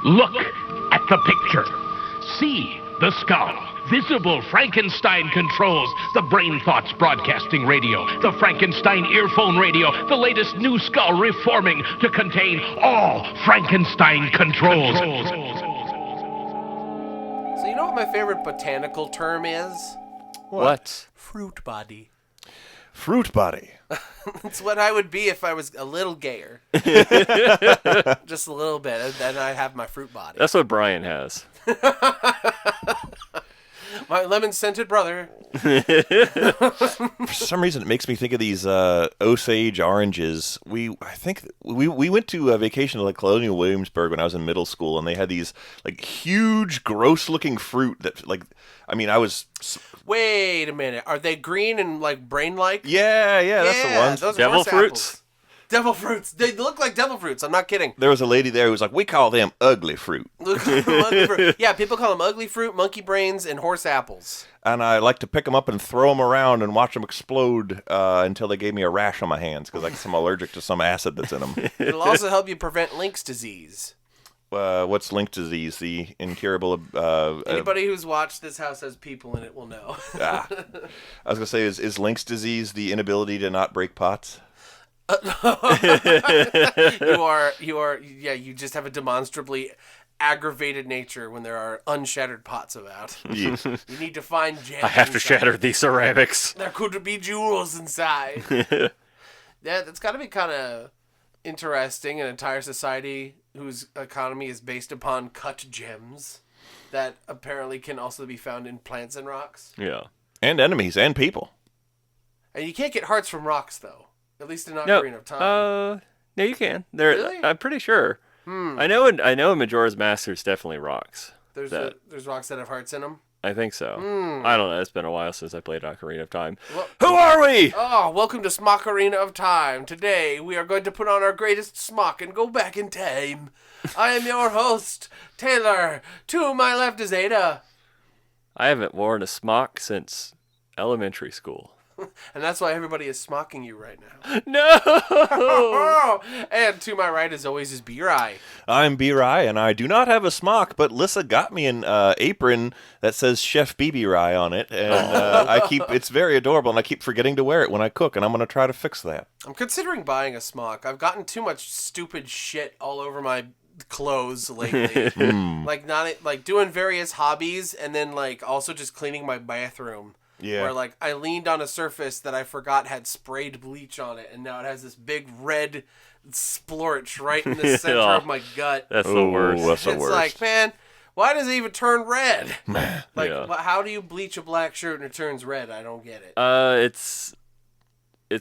Look at the picture. See the skull. Visible Frankenstein controls. The Brain Thoughts broadcasting radio. The Frankenstein earphone radio. The latest new skull reforming to contain all Frankenstein controls. So you know what my favorite botanical term is? What? Fruit body. Fruit body. That's what I would be if I was a little gayer. Just a little bit, and then I'd have my fruit body. That's what Brian has. My lemon-scented brother. For some reason, it makes me think of these Osage oranges. I think we went to a vacation to Colonial Williamsburg when I was in middle school, and they had these huge, gross-looking fruit that I was. Wait a minute. Are they green and brain-like? Yeah, that's the ones. Those devil are fruits. Apples. Devil fruits. They look like devil fruits. I'm not kidding. There was a lady there who was like, we call them ugly fruit. Ugly fruit. Yeah, people call them ugly fruit, monkey brains, and horse apples. And I like to pick them up and throw them around and watch them explode until they gave me a rash on my hands because I guess I'm allergic to some acid that's in them. It'll also help you prevent Lynx disease. What's Lynx disease? The incurable... Anybody who's watched This House Has People in It will know. I was going to say, is Lynx disease the inability to not break pots? You just have a demonstrably aggravated nature when there are unshattered pots about. Yeah. You need to find gems. I have to inside. shatter these ceramics. There could be jewels inside. Yeah, that's got to be kind of interesting. An entire society whose economy is based upon cut gems that apparently can also be found in plants and rocks. Yeah. And enemies and people. And you can't get hearts from rocks, though. At least in Ocarina of Time. No, you can. Really? I'm pretty sure. I know in Majora's Mask there's definitely rocks. There's rocks that have hearts in them. I think so. I don't know. It's been a while since I played Ocarina of Time. Well, who are we? Oh, welcome to Smockarina of Time. Today we are going to put on our greatest smock and go back in time. I am your host, Taylor. To my left is Ada. I haven't worn a smock since elementary school. And that's why everybody is smocking you right now. No! And to my right, as always, is B-Rai. I'm B-Rai, and I do not have a smock, but Lissa got me an apron that says Chef BB-Rai on it, and it's very adorable, and I keep forgetting to wear it when I cook, and I'm going to try to fix that. I'm considering buying a smock. I've gotten too much stupid shit all over my clothes lately. Doing various hobbies, and then also just cleaning my bathroom. Yeah. Where I leaned on a surface that I forgot had sprayed bleach on it, and now it has this big red splorch right in the center of my gut. That's the worst. That's the It's worst. like, man, why does it even turn red? Yeah. How do you bleach a black shirt and it turns red? I don't get it. It's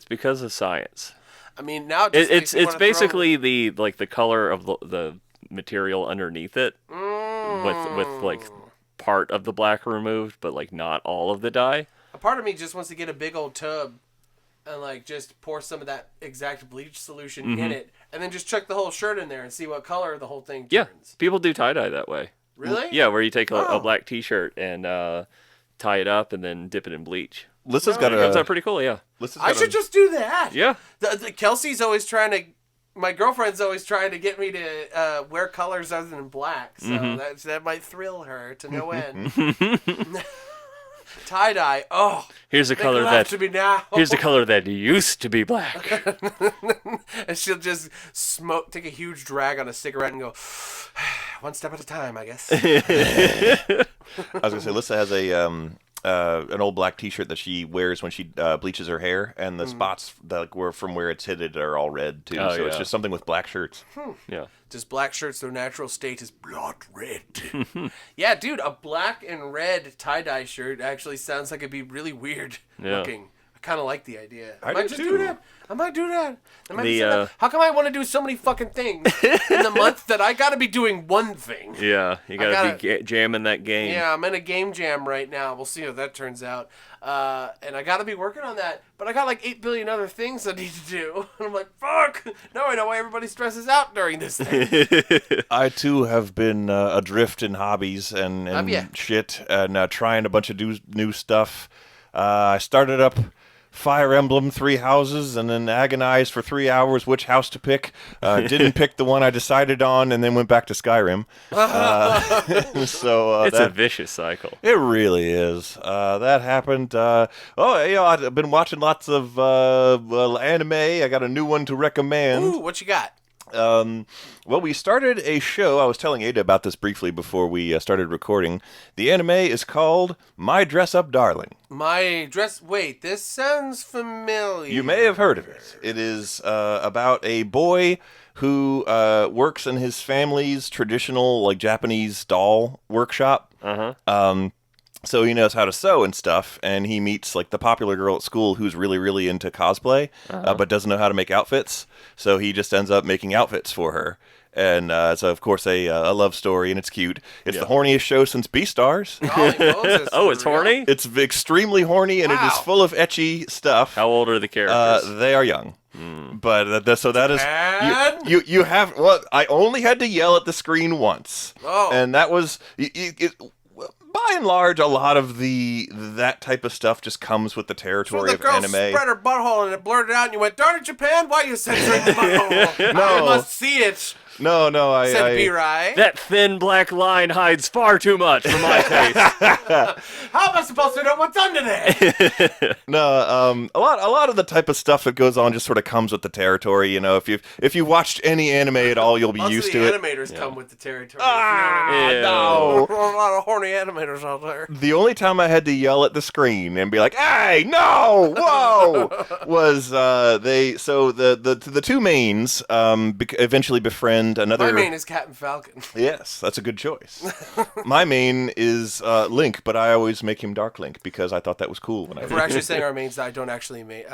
because of science. I mean, now It's basically the color of the material underneath it with part of the black removed, but not all of the dye. A part of me just wants to get a big old tub and just pour some of that exact bleach solution in it, and then just chuck the whole shirt in there and see what color the whole thing turns. Yeah, people do tie dye that way. Really? Yeah, where you take a black T-shirt and tie it up and then dip it in bleach. Lissa's It comes out pretty cool. Yeah, I should just do that. Yeah. Kelsey's always trying to. My girlfriend's always trying to get me to wear colors other than black, so that might thrill her to no end. Tie dye. Oh, here's a color that to me now. Here's the color that used to be black. And she'll just take a huge drag on a cigarette and go, one step at a time, I guess. I was going to say, Lissa has an old black T-shirt that she wears when she bleaches her hair, and the spots that were from where it's hit are all red too. So it's just something with black shirts. Yeah. Just black shirts, their natural state is blood red. Yeah, dude, a black and red tie-dye shirt actually sounds like it'd be really weird looking. I kind of like the idea. I might just do that. I might do that. How come I want to do so many fucking things in the month that I got to be doing one thing? Yeah, you got to be jamming that game. Yeah, I'm in a game jam right now. We'll see how that turns out. And I got to be working on that. But I got 8 billion other things I need to do. And I'm like, fuck. Now I know why everybody stresses out during this thing. I, too, have been adrift in hobbies and shit, and trying a bunch of new stuff. I started up Fire Emblem 3 houses and then agonized for 3 hours which house to pick. Didn't pick the one I decided on and then went back to Skyrim. So it's a vicious cycle. It really is. That happened. I've been watching lots of anime. I got a new one to recommend. Ooh, what you got? Well, we started a show. I was telling Ada about this briefly before we started recording. The anime is called My Dress Up Darling. Wait, this sounds familiar. You may have heard of it. It is about a boy who works in his family's traditional, like, Japanese doll workshop. So he knows how to sew and stuff, and he meets, like, the popular girl at school who's really, really into cosplay, but doesn't know how to make outfits. So he just ends up making outfits for her. And so, of course, a love story, and it's cute. It's the horniest show since Beastars. Oh, it's horny? It's extremely horny, and it is full of ecchi stuff. How old are the characters? They are young. But so that is you have. Well, I only had to yell at the screen once, and that was by and large, a lot of that type of stuff just comes with the territory of anime. The girl spread her butthole and it blurted out, and you went, "Darn it, Japan! Why are you censoring the butthole? No. I must see it." No, said B-Rai. That thin black line hides far too much for my taste. How am I supposed to know what's under there? No, a lot of the type of stuff that goes on just sort of comes with the territory. You know, if you watched any anime at all, you'll be used to it. The animators come with the territory. No. A lot of horny animators out there. The only time I had to yell at the screen and be like, "Hey, no, whoa," was the two mains eventually befriend another. My main is Captain Falcon. Yes, that's a good choice. My main is Link, but I always make him Dark Link because I thought that was cool when I. If we're actually saying our mains, I don't actually main.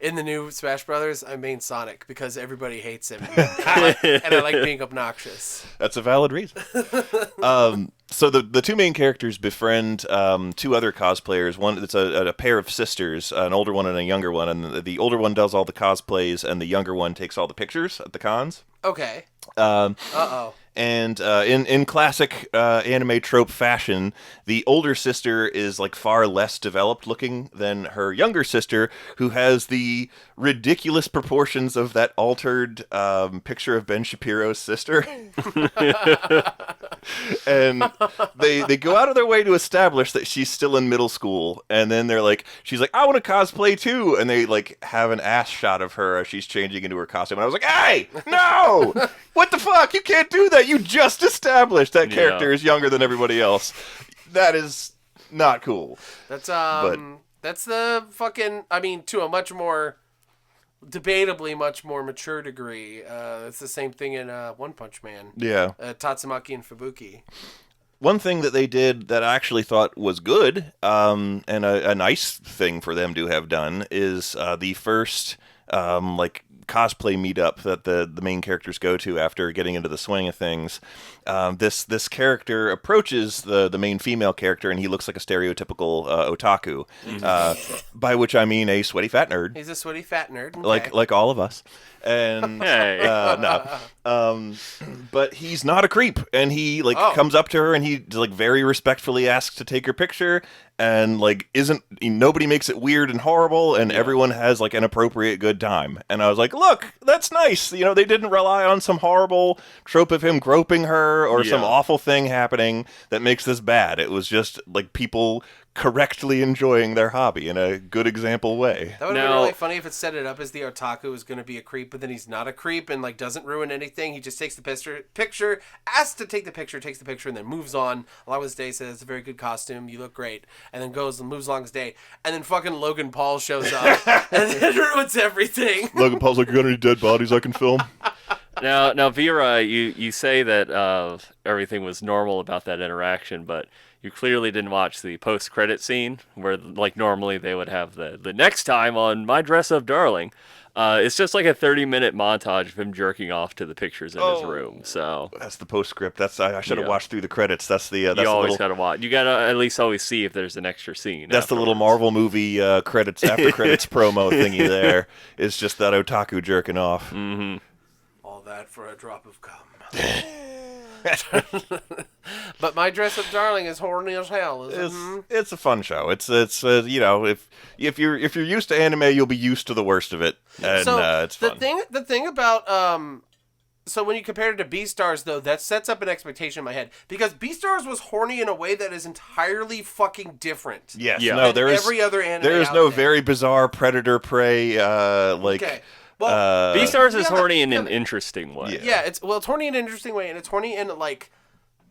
In the new Smash Brothers, I main Sonic because everybody hates him, and I like being obnoxious. That's a valid reason. So the two main characters befriend two other cosplayers. One, it's a pair of sisters, an older one and a younger one, and the older one does all the cosplays, and the younger one takes all the pictures at the cons. Okay. And in classic anime trope fashion, the older sister is like far less developed looking than her younger sister, who has the ridiculous proportions of that altered picture of Ben Shapiro's sister. And they go out of their way to establish that she's still in middle school, and then she's like, "I want to cosplay too," and they like have an ass shot of her as she's changing into her costume, and I was like, "Hey, no! What the fuck? You can't do that! You just established that character is younger than everybody else. That is not cool." That's the fucking. I mean, to a much more. Debatably much more mature degree. It's the same thing in One Punch Man. Yeah. Tatsumaki and Fubuki. One thing that they did that I actually thought was good, and a nice thing for them to have done, is the first cosplay meetup that the main characters go to after getting into the swing of things. This character approaches the main female character, and he looks like a stereotypical otaku, by which I mean a sweaty fat nerd. He's a sweaty fat nerd, okay. like all of us. And but he's not a creep, and he comes up to her and he very respectfully asks to take her picture, and nobody makes it weird and horrible, and everyone has an appropriate good time. And I was like, look, that's nice. You know, they didn't rely on some horrible trope of him groping her or some awful thing happening that makes this bad. It was just people correctly enjoying their hobby in a good example way. That would have been really funny if it set it up as the otaku is going to be a creep, but then he's not a creep and doesn't ruin anything. He just takes the picture, asks to take the picture, takes the picture, and then moves on along with his day, says, "It's a very good costume, you look great," and then goes and moves along his day, and then fucking Logan Paul shows up and then ruins everything. Logan Paul's like, "You got any dead bodies I can film?" Now, Vera, you say that everything was normal about that interaction, but you clearly didn't watch the post-credit scene where, normally they would have the next time on My Dress Up Darling. It's just a 30-minute montage of him jerking off to the pictures in his room. So that's the postscript. I should have watched through the credits. That's the you always gotta watch. You gotta at least always see if there's an extra scene. That's the little Marvel movie credits after credits promo thingy. There is just that otaku jerking off. Mm-hmm. All that for a drop of cum. But My Dress-Up Darling is horny as hell. It's a fun show. It's you know, if you're used to anime, you'll be used to the worst of it, and it's fun. The thing about so when you compare it to Beastars, though, that sets up an expectation in my head. Because Beastars was horny in a way that is entirely fucking different. Yes. Yeah. No, every other anime there is out no there. very bizarre predator-prey, like... Okay. Well, Beastars is horny in an interesting way. Yeah, it's horny in an interesting way, and it's horny in, like...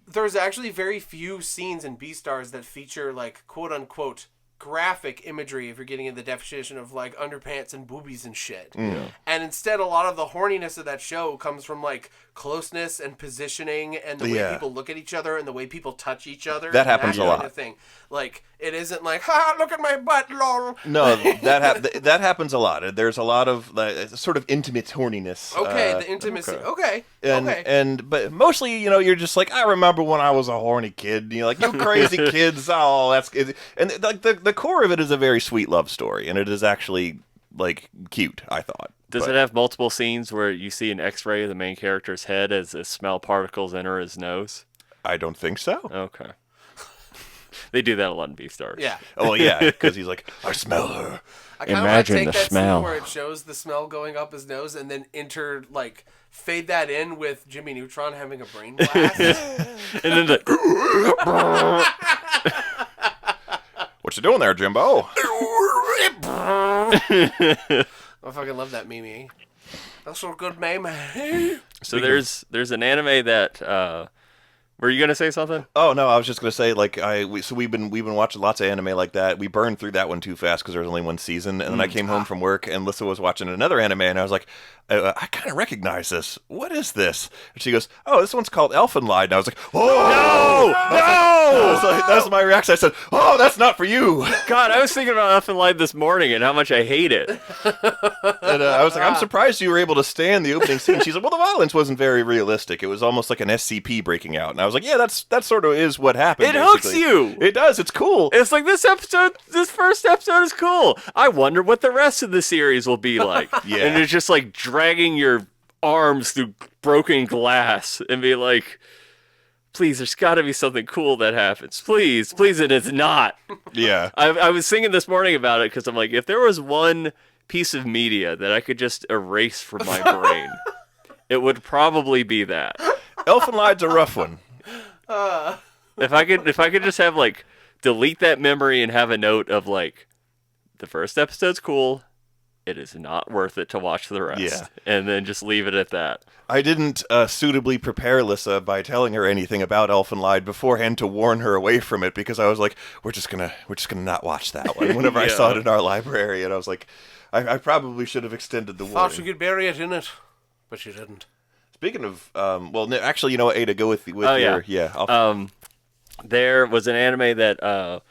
There's actually very few scenes in Beastars that feature, like, quote-unquote... graphic imagery if you're getting into the definition of like underpants and boobies and shit. And instead a lot of the horniness of that show comes from like closeness and positioning and the way people look at each other and the way people touch each other. That happens a lot. Kind of thing. Like it isn't like, ha, look at my butt, lol. No, that happens a lot. There's a lot of sort of intimate horniness. Okay, the intimacy. Okay. But mostly, you know, you're just like, I remember when I was a horny kid. And you're like, you crazy kids. Oh, that's good. And like the core of it is a very sweet love story, and it is actually like cute, I thought. Does it have multiple scenes where you see an X-ray of the main character's head as smell particles enter his nose? I don't think so. Okay. They do that a lot in Beastars. Yeah. Oh yeah, because he's like, I smell her. I kind of want to take that scene where it shows the smell going up his nose and then fade that in with Jimmy Neutron having a brain blast. And then What you doing there, Jimbo? I fucking love that meme. That's so good meme. So there's an anime that were you gonna say something? Oh no, I was just gonna say we've been watching lots of anime like that. We burned through that one too fast because there was only one season, and then I came home from work and Lissa was watching another anime, and I was like, I kind of recognize this. What is this? And she goes, oh, this one's called Elfenlied. And I was like, oh no! That was my reaction. I said, oh, that's not for you. God, I was thinking about Elfenlied this morning and how much I hate it. And I was like, I'm surprised you were able to stand the opening scene. She's like, well, the violence wasn't very realistic. It was almost like an SCP breaking out. And I was like, yeah, that sort of is what happened. It hooks you. It does. It's cool. It's like this first episode is cool. I wonder what the rest of the series will be like. Yeah. And it's just like dragging your arms through broken glass and be like, please, there's got to be something cool that happens. Please, and it's not. Yeah. I was thinking this morning about it because I'm like, if there was one piece of media that I could just erase from my brain, it would probably be that. Elfenlied's a rough one. If I could just have like delete that memory and have a note of like, the first episode's cool. It is not worth it to watch the rest. Yeah. And then just leave it at that. I didn't suitably prepare Lissa by telling her anything about Elfenlied beforehand to warn her away from it because I was like, we're just gonna not watch that one. Whenever I saw it in our library, and I was like, I probably should have extended the warning. Thought you could bury it in it, but you didn't. Speaking of, actually, you know what, Ada, go with your, there was an anime that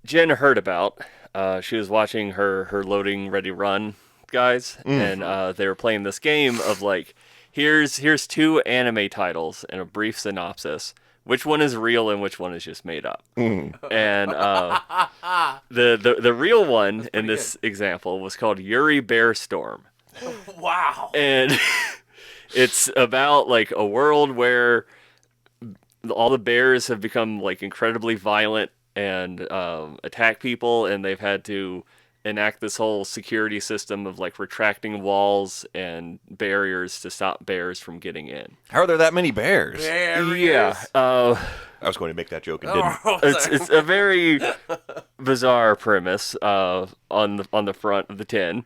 Jen heard about. She was watching her loading ready run guys, and they were playing this game of like, here's two anime titles and a brief synopsis. Which one is real and which one is just made up? And the real one in this example was called Yuri Bear Storm. Wow. And it's about like a world where all the bears have become like incredibly violent and attack people, and they've had to enact this whole security system of like retracting walls and barriers to stop bears from getting in. How are there that many bears? Yeah. I was going to make that joke and didn't. It's a very bizarre premise on the front of the tin,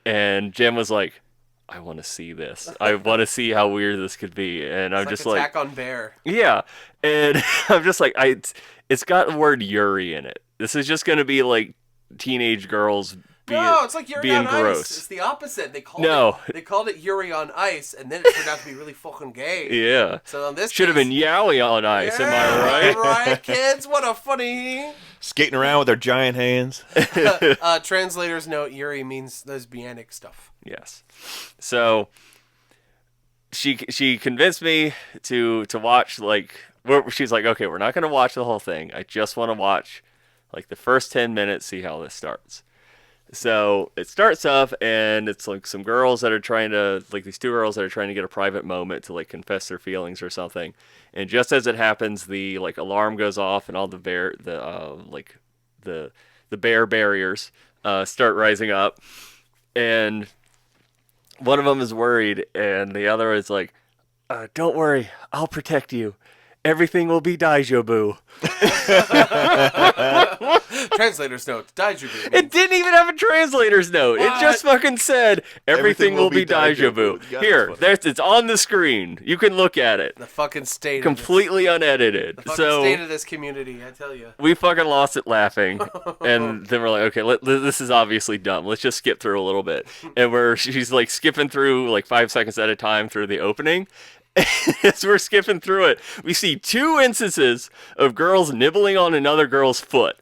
and Jim was like, I want to see this. I want to see how weird this could be. And I'm just like, Attack on Bear. Yeah. And I'm just like, it's got the word Yuri in it. This is just going to be like teenage girls it's like Yuri being on gross. Ice. It's the opposite. They called it Yuri on Ice, and then it turned out to be really fucking gay. Yeah. So on this should have been Yowie on Ice, am I right? Right, kids? What a funny... Skating around with their giant hands. Translators note, Yuri means lesbianic stuff. Yes. So she convinced me to watch, like, she's like, okay, we're not going to watch the whole thing. I just want to watch like the first 10 minutes, see how this starts. So it starts off, and it's like some girls that are trying to, like these two girls that are trying to get a private moment to like confess their feelings or something. And just as it happens, the like alarm goes off, and all the bear barriers start rising up, and one of them is worried, and the other is like, "Don't worry, I'll protect you. Everything will be Daijobu." Translator's note. Daijobu. It didn't even have a translator's note. What? It just fucking said, everything will be Daijobu. Here, it's on the screen. You can look at it. The fucking state completely unedited. The fucking state of this community, I tell you. We fucking lost it laughing. And then we're like, okay, this is obviously dumb. Let's just skip through a little bit. And she's like skipping through like 5 seconds at a time through the opening. As we're skipping through it, we see 2 instances of girls nibbling on another girl's foot.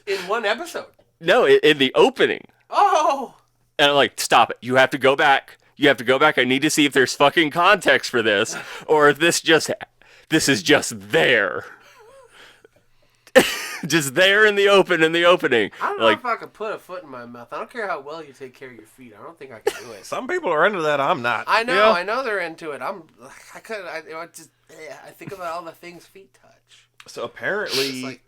In one episode? No, in the opening. Oh! And I'm like, stop it. You have to go back. I need to see if there's fucking context for this, or if this is just there. Just there in the opening. I don't know if I could put a foot in my mouth. I don't care how well you take care of your feet. I don't think I can do it. Some people are into that. I'm not. I know they're into it. I think about all the things feet touch. So apparently,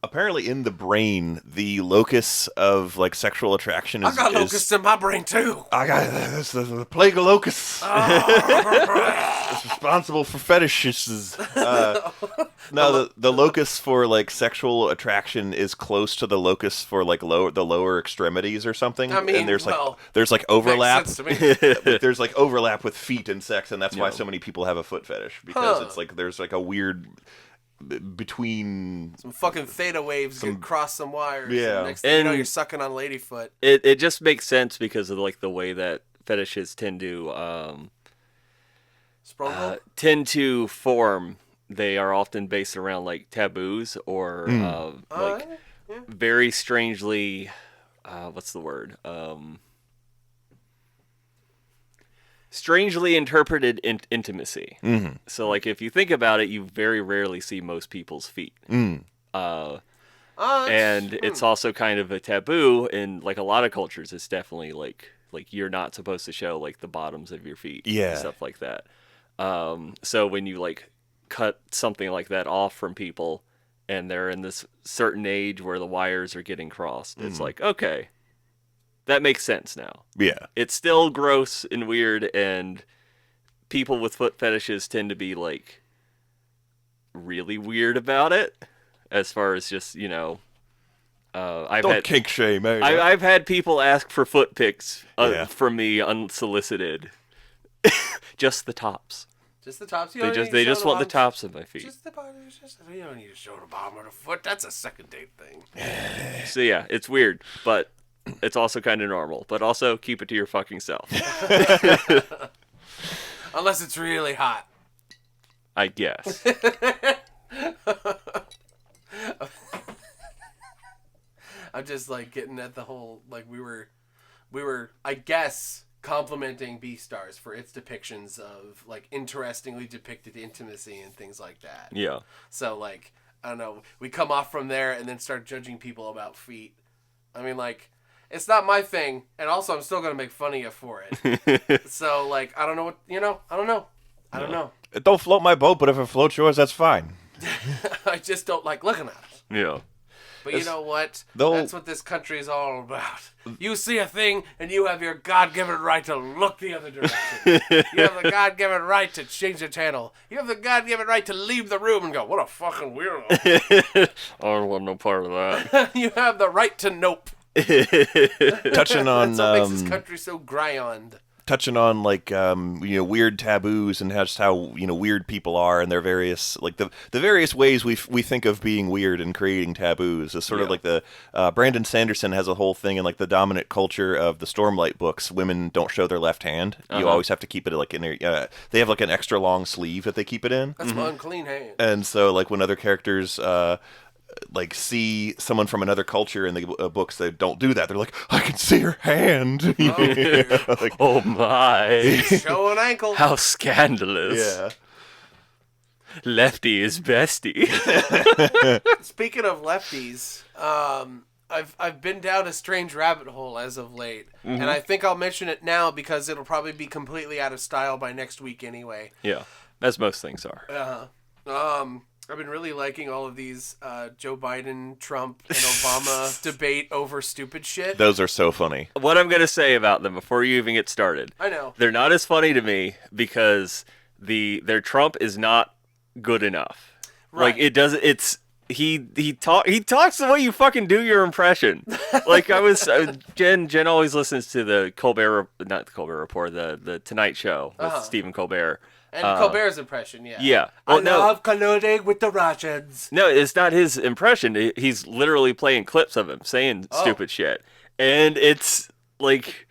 apparently in the brain, the locus of like sexual attraction is. I got locusts in my brain too. I got this. The plague of locusts. It's responsible for fetishes. No, the locus for like sexual attraction is close to the locus for like the lower extremities or something. I mean, and there's like overlap. Makes sense to me. There's like overlap with feet and sex, and that's why so many people have a foot fetish, because it's like there's like a weird between some fucking theta waves get cross some wires. Yeah, and next thing you know, you're sucking on ladyfoot. It just makes sense because of like the way that fetishes tend to form. They are often based around like taboos or very strangely, what's the word? Strangely interpreted intimacy. Mm-hmm. So like if you think about it, you very rarely see most people's feet. And it's also kind of a taboo in like a lot of cultures. It's definitely like you're not supposed to show like the bottoms of your feet. And stuff like that. So when you like cut something like that off from people and they're in this certain age where the wires are getting crossed, it's like, okay, that makes sense now. Yeah. It's still gross and weird, and people with foot fetishes tend to be like really weird about it, as far as just, Don't kink shame, eh? I've had people ask for foot pics from me unsolicited. Just the tops. Just the tops. They just want the tops of my feet. Just the bottom. You don't need to show the bottom of the foot. That's a second date thing. So yeah, it's weird, but it's also kind of normal. But also keep it to your fucking self. Unless it's really hot. I guess. I'm just like getting at the whole like we were I guess complimenting Beastars for its depictions of like interestingly depicted intimacy and things like that. Yeah. So like I don't know, we come off from there and then start judging people about feet. I mean like it's not my thing, and also I'm still gonna make fun of you for it. So like I don't know what I don't know. It don't float my boat, but if it floats yours, that's fine. I just don't like looking at it. Yeah. But you know what? That's what this country is all about. You see a thing, and you have your God-given right to look the other direction. You have the God-given right to change the channel. You have the God-given right to leave the room and go, what a fucking weirdo. I don't want no part of that. You have the right to nope. Touching on... That's what makes this country so grind. Touching on like weird taboos and just how weird people are and their various like the various ways we think of being weird and creating taboos is sort of like the Brandon Sanderson has a whole thing in like the dominant culture of the Stormlight books. Women don't show their left hand. You always have to keep it like in their they have like an extra long sleeve that they keep it in. That's my unclean hand. And so like when other characters like see someone from another culture in the books that don't do that, they're like, I can see her hand. Like, oh my, show an ankle. How scandalous. Yeah. Lefty is bestie. Speaking of lefties, I've been down a strange rabbit hole as of late, and I think I'll mention it now because it'll probably be completely out of style by next week anyway. Yeah, as most things are. I've been really liking all of these Joe Biden, Trump, and Obama debate over stupid shit. Those are so funny. What I'm going to say about them before you even get started. I know. They're not as funny to me because their Trump is not good enough. Right. Like, it doesn't, it's, he talks the way you fucking do your impression. Like, I was, Jen always listens to the not the Colbert Report, the Tonight Show with Stephen Colbert. And Colbert's impression, yeah. Yeah. Well, I love colluding with the Russians. No, it's not his impression. He's literally playing clips of him saying stupid shit. And it's like,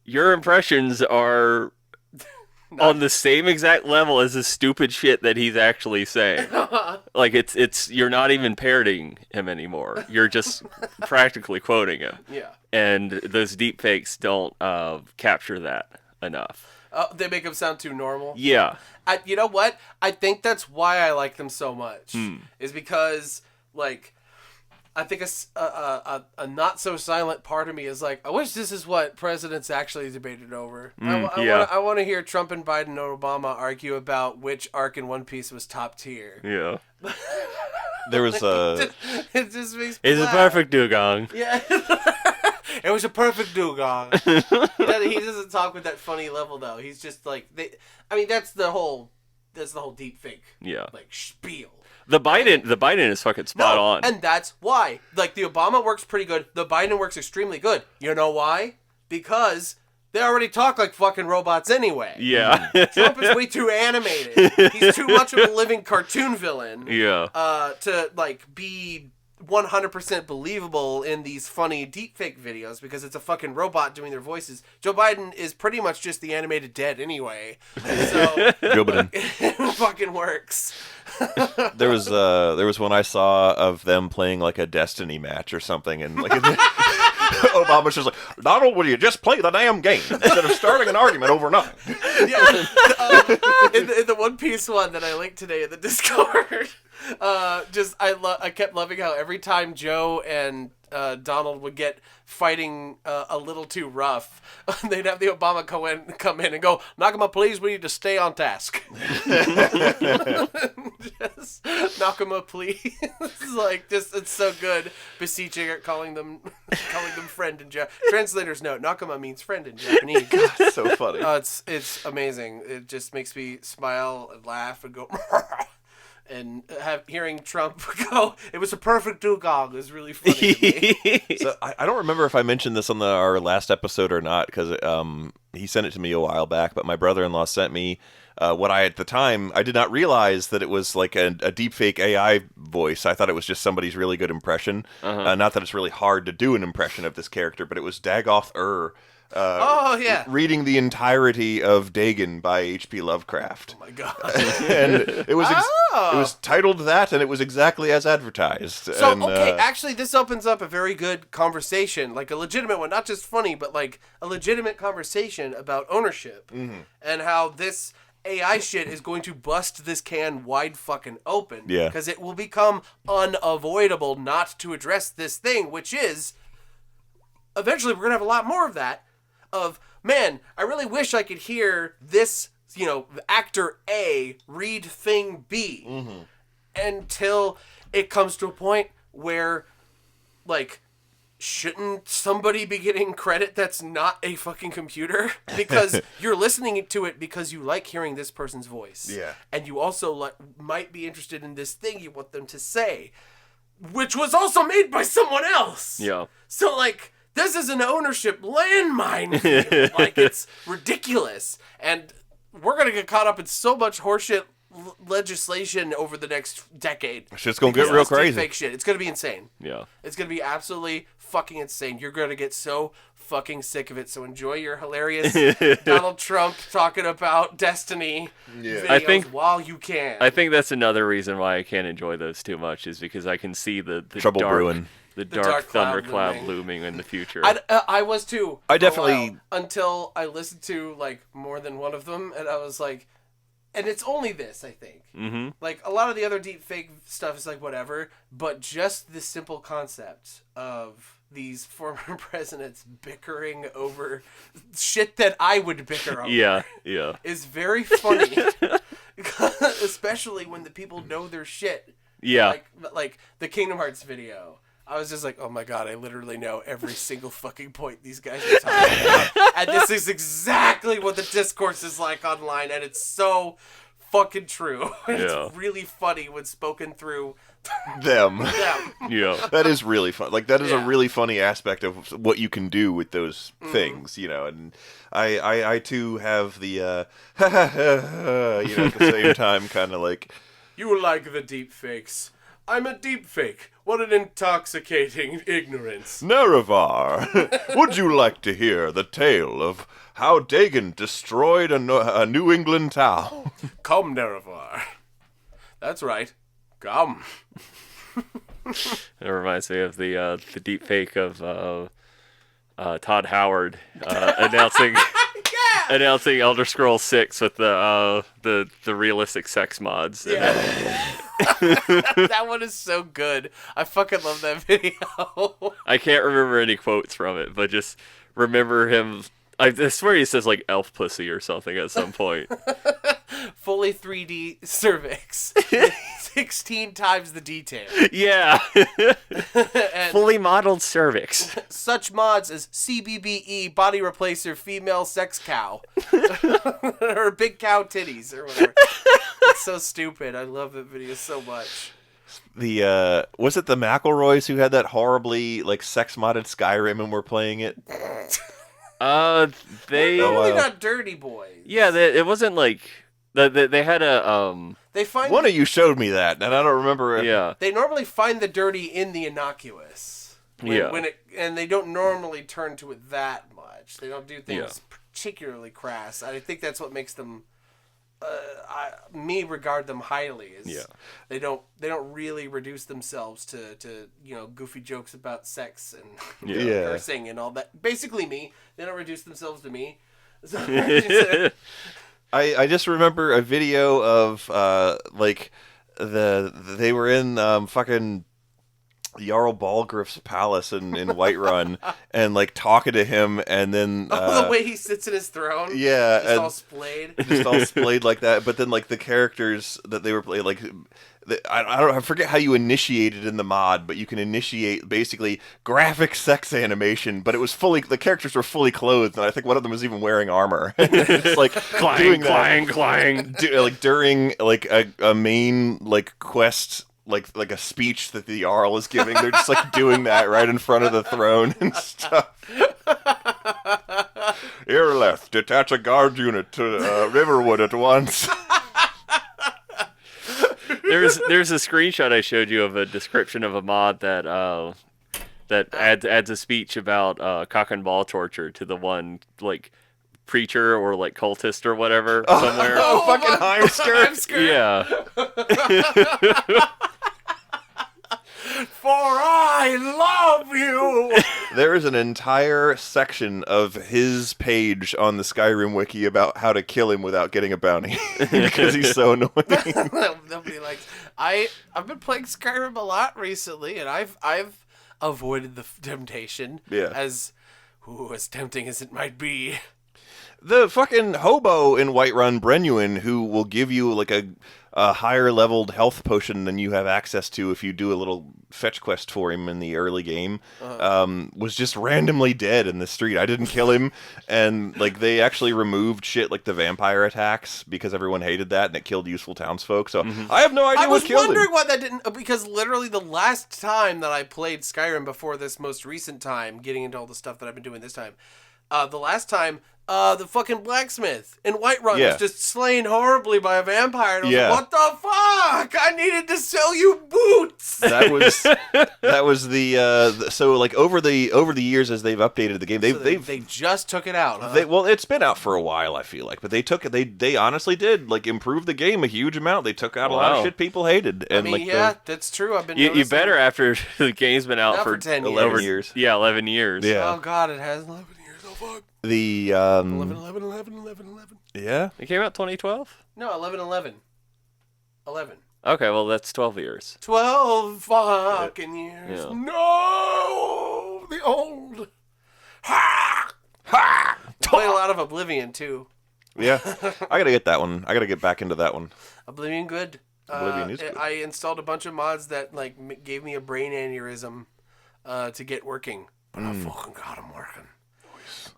your impressions are on the same exact level as the stupid shit that he's actually saying. Like, it's you're not even parroting him anymore. You're just practically quoting him. Yeah. And those deep fakes don't capture that enough. They make them sound too normal. Yeah. You know what? I think that's why I like them so much. Is because, like, I think a not so silent part of me is like, I wish this is what presidents actually debated over. I want to hear Trump and Biden and Obama argue about which arc in One Piece was top tier. Yeah. There was it just makes me It's a perfect dugong. Yeah. It was a perfect dugong. He doesn't talk with that funny level though. He's just like that's the whole deep fake. Yeah. Like spiel. The Biden is fucking spot on. And that's why. Like, the Obama works pretty good. The Biden works extremely good. You know why? Because they already talk like fucking robots anyway. Yeah. Trump is way too animated. He's too much of a living cartoon villain. Yeah. To, like, be 100% believable in these funny deepfake videos because it's a fucking robot doing their voices. Joe Biden is pretty much just the animated dead anyway. So Joe Biden. It fucking works. There was one I saw of them playing like a Destiny match or something, and like Obama's just like, Donald, will you just play the damn game instead of starting an argument over nothing? Yeah. In the One Piece one that I linked today in the Discord, I kept loving how every time Joe and Donald would get fighting a little too rough, they'd have the Obama come in and go, Nakama, please, we need to stay on task. Just, Nakama, please. It's so good. Beseeching or calling them friend in Japanese. Translator's note, Nakama means friend in Japanese. God, so funny. It's amazing. It just makes me smile and laugh and go... And hearing Trump go, it was a perfect dugong, is really funny to me. So I don't remember if I mentioned this on our last episode or not, because he sent it to me a while back, but my brother-in-law sent me what at the time, I did not realize that it was like a deepfake AI voice. I thought it was just somebody's really good impression. Not that it's really hard to do an impression of this character, but it was Dagoth reading the entirety of Dagon by H.P. Lovecraft. Oh my god! And it was titled that, and it was exactly as advertised. So actually, this opens up a very good conversation, like a legitimate one, not just funny, but like a legitimate conversation about ownership and how this AI shit is going to bust this can wide fucking open. Yeah, because it will become unavoidable not to address this thing, which is eventually we're gonna have a lot more of that. Of, man, I really wish I could hear this, actor A read thing B until it comes to a point where, like, shouldn't somebody be getting credit that's not a fucking computer? Because you're listening to it because you like hearing this person's voice. Yeah. And you also might be interested in this thing you want them to say, which was also made by someone else. Yeah. So, like... This is an ownership landmine. Like, it's ridiculous. And we're going to get caught up in so much horseshit legislation over the next decade. Shit's going to get real crazy. Fake shit. It's going to be insane. Yeah. It's going to be absolutely fucking insane. You're going to get so fucking sick of it. So enjoy your hilarious Donald Trump talking about Destiny videos while you can. I think that's another reason why I can't enjoy those too much is because I can see the trouble brewing. The dark thundercloud looming in the future. I was too. I definitely... Until I listened to, like, more than one of them, and I was like, and it's only this, I think. Mm-hmm. Like, a lot of the other deep fake stuff is like, whatever, but just the simple concept of these former presidents bickering over shit that I would bicker over. Yeah. Is very funny. Especially when the people know their shit. Yeah. Like the Kingdom Hearts video. I was just like, oh my god, I literally know every single fucking point these guys are talking about. And this is exactly what the discourse is like online, and it's so fucking true. It's really funny when spoken through them. Yeah. That is really fun. Like, that is a really funny aspect of what you can do with those things, you know. And I too have the, at the same time, kind of like... You like the deep fakes. I'm a deep fake. What an intoxicating ignorance. Nerevar, would you like to hear the tale of how Dagon destroyed a New England town? Come, Nerevar. That's right. Come. It reminds me of the deep fake of Todd Howard announcing announcing Elder Scrolls 6 with the realistic sex mods. Yeah. That one is so good. I fucking love that video. I can't remember any quotes from it, but just remember him. I swear he says like elf pussy or something at some point. Fully 3D cervix. 16 times the detail. Yeah. And fully modeled cervix. such mods as CBBE, body replacer, female sex cow. Or big cow titties or whatever. It's so stupid. I love that video so much. The was it the McElroys who had that horribly like sex modded Skyrim and were playing it? They Probably not Dirty Boys. Yeah, it wasn't like they had a They find One of you showed me that, and I don't remember. Yeah. They normally find the dirty in the innocuous. Yeah. And they don't normally turn to it that much. They don't do things particularly crass. I think that's what makes them. Me regard them highly. They don't really reduce themselves to goofy jokes about sex and cursing and all that. Basically, me. They don't reduce themselves to me. I just remember a video of they were in fucking Jarl Balgriff's palace in Whiterun and like talking to him, and then the way he sits in his throne, all splayed, just all splayed like that. But then like the characters that they were playing, like I forget how you initiated in the mod, but you can initiate basically graphic sex animation. But it was the characters were fully clothed, and I think one of them was even wearing armor. It's like clang, clang. Like during like a main like quest. Like a speech that the Jarl is giving, they're just like doing that right in front of the throne and stuff. Irleth, detach a guard unit to Riverwood at once. There's a screenshot I showed you of a description of a mod that adds a speech about cock and ball torture to the one like preacher or like cultist or whatever somewhere. Fucking Heimskir. Yeah. For I love you. There is an entire section of his page on the Skyrim wiki about how to kill him without getting a bounty because he's so annoying. Nobody likes. I've been playing Skyrim a lot recently, and I've avoided the temptation. Yeah. As tempting as it might be. The fucking hobo in Whiterun, Brenuin, who will give you like a higher leveled health potion than you have access to if you do a little fetch quest for him in the early game, was just randomly dead in the street. I didn't kill him, and like they actually removed shit like the vampire attacks because everyone hated that and it killed useful townsfolk. So I have no idea what killed him. I was wondering why that didn't, because literally the last time that I played Skyrim before this most recent time, getting into all the stuff that I've been doing this time, the last time. The fucking blacksmith in Whiterun was just slain horribly by a vampire. And I was like, what the fuck? I needed to sell you boots. That was the so like over the years as they've updated the game, they just took it out. Huh? Well, it's been out for a while, I feel like, but they honestly did like improve the game a huge amount. They took out a lot of shit people hated. And that's true. I've been you better after the game's been out for 10 11 years. Yeah, 11 years. Yeah. Oh god, it has 11 years. Oh fuck. The 11. Yeah. It came out 2012. No, 11. Okay, well that's 12 years. 12 fucking years. Yeah. No, the old. Ha! Played a lot of Oblivion too. Yeah. I gotta get that one. I gotta get back into that one. Oblivion good. Oblivion is good. I installed a bunch of mods that like gave me a brain aneurysm to get working, but I fucking got them working.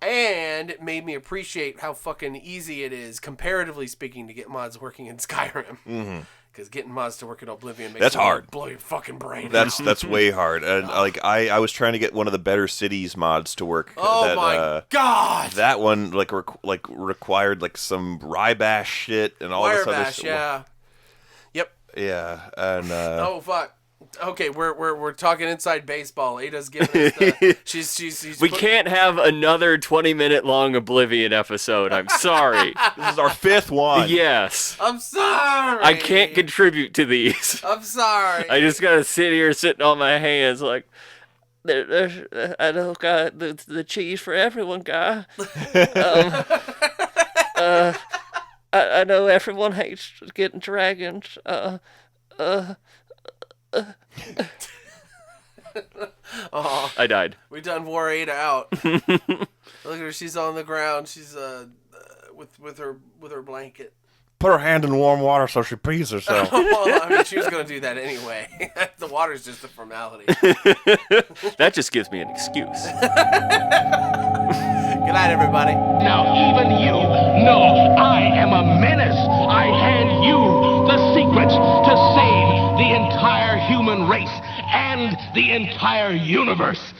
And it made me appreciate how fucking easy it is, comparatively speaking, to get mods working in Skyrim. Because getting mods to work in Oblivion makes hard. Blow your fucking brain. That's way hard. And like I was trying to get one of the Better Cities mods to work. Oh my god! That one required like some Rybash shit and all this other shit. Yeah. Yep. Yeah, and oh fuck. Okay, we're talking inside baseball. Ada's giving us the, she's We can't have another 20-minute long Oblivion episode. I'm sorry. This is our 5th one. Yes. I'm sorry. I can't contribute to these. I'm sorry. I just gotta sit here sitting on my hands like, I don't got the cheese for everyone, guy. I know everyone hates getting dragons. I died. We done wore Ada out. Look at her. She's on the ground. She's with her blanket. Put her hand in warm water so she pees herself. Well, I mean, she was gonna do that anyway. The water's just a formality. That just gives me an excuse. Good night, everybody. Now even you know I am a menace. I hand you the secrets to save the entire human race and the entire universe.